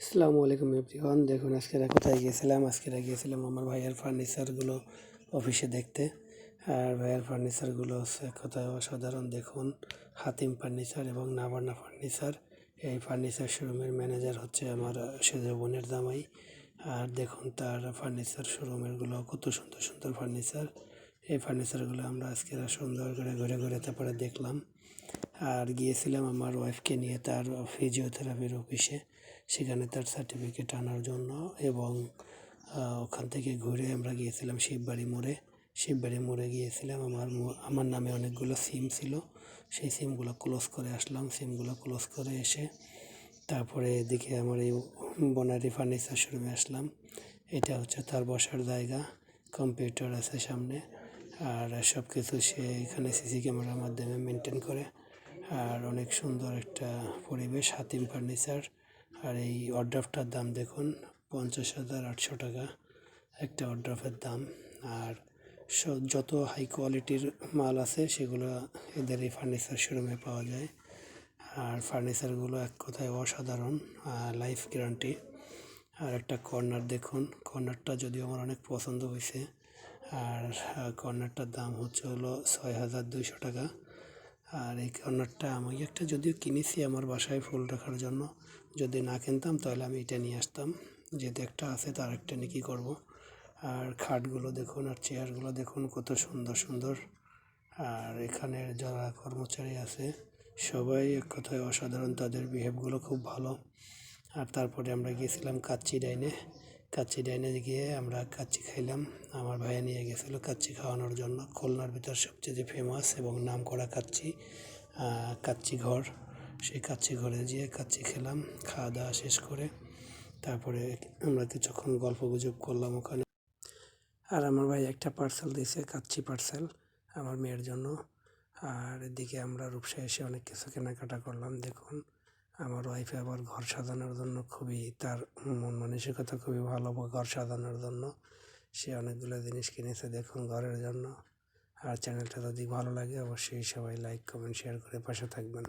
আসসালামু আলাইকুম এভরিওয়ান। দেখুন আজকেরা কোথায় গিয়েছিলাম। আজকেরা গিয়েছিলাম আমার ভাইয়ের ফার্নিচারগুলো অফিসে দেখতে। আর ভাইয়ের ফার্নিচারগুলো হচ্ছে কোথায় অসাধারণ। দেখুন, হাতিম ফার্নিচার এবং নাভানা ফার্নিচার, এই ফার্নিচার শোরুমের ম্যানেজার হচ্ছে আমার সেজ বোনের জামাই। আর দেখুন তার ফার্নিচার শোরুমেরগুলো কত সুন্দর সুন্দর ফার্নিচার। এই ফার্নিচারগুলো আমরা আজকেরা সুন্দর করে ঘুরে ঘুরে তারপরে দেখলাম। আর গিয়েছিলাম আমার ওয়াইফকে নিয়ে তার ফিজিওথেরাপির অফিসে, সেখানে তার সার্টিফিকেট আনার জন্য। এবং ওখান থেকে ঘুরে আমরা গিয়েছিলাম শিববাড়ি মোড়ে গিয়েছিলাম। আমার নামে অনেকগুলো সিম ছিল, সেই সিমগুলো ক্লোজ করে আসলাম। সিমগুলো ক্লোজ করে এসে তারপরে এদিকে আমার এই বনারি ফার্নিচার শোরুমে আসলাম। এটা হচ্ছে তার বসার জায়গা, কম্পিউটার আছে সামনে, আর সব কিছু সে এখানে সিসি ক্যামেরার মাধ্যমে মেনটেন করে। আর অনেক সুন্দর একটা পরিবেশ, হাতিম ফার্নিচার। আর এই অর্ডারটার দাম দেখুন, 50,800 টাকা একটা অর্ডারের দাম। আর যত হাই কোয়ালিটির মাল আছে সেগুলো এদের এই ফার্নিচার শোরুমে পাওয়া যায়। আর ফার্নিচারগুলো এক কথায় অসাধারণ, লাইফ গ্যারান্টি। আর একটা কর্নার দেখুন, কর্নারটা যদিও আমার অনেক পছন্দ হয়েছে। আর কর্নারটার দাম হলো 6,200 টাকা। আর এই কর্নারটা আমি একটা যদিও কিনেছি আমার বাসায় ফুল রাখার জন্য, যদি না কিনতাম তাহলে আমি এটা নিয়ে আসতাম। যেহেতু একটা আছে তার একটা নিয়ে কী করবো। আর খাটগুলো দেখুন আর চেয়ারগুলো দেখুন কত সুন্দর সুন্দর। আর এখানের যারা কর্মচারী আছে সবাই এক কথায় অসাধারণ, তাদের বিহেভগুলো খুব ভালো। আর তারপরে আমরা গিয়েছিলাম কাচ্চি ডাইনে গিয়ে আমরা কাচ্চি খাইলাম। আমার ভাইয়া নিয়ে গেছিলো কাচ্চি খাওয়ানোর জন্য। খুলনার ভিতর সবচেয়ে ফেমাস এবং নামকরা কাচ্চি ঘর, সেই কাচ্চি ঘরে যেয়ে কাচ্চি খেলাম। খাওয়া দাওয়া শেষ করে তারপরে আমরা কিছুক্ষণ গল্প গুজব করলাম ওখানে। আর আমার ভাই একটা পার্সেল দিয়েছে, কাচ্চি পার্সেল আমার মেয়ের জন্য। আর এদিকে আমরা রূপসা এসে অনেক কিছু কেনাকাটা করলাম। দেখুন আমার ওয়াইফে আবার ঘর সাজানোর জন্য খুবই, তার মন মানসিকতা খুবই ভালো ঘর সাজানোর জন্য। সে অনেকগুলো জিনিস কিনেছে দেখুন ঘরের জন্য। আর চ্যানেলটা যদি ভালো লাগে অবশ্যই সবাই লাইক কমেন্ট শেয়ার করে পাশে থাকবেন।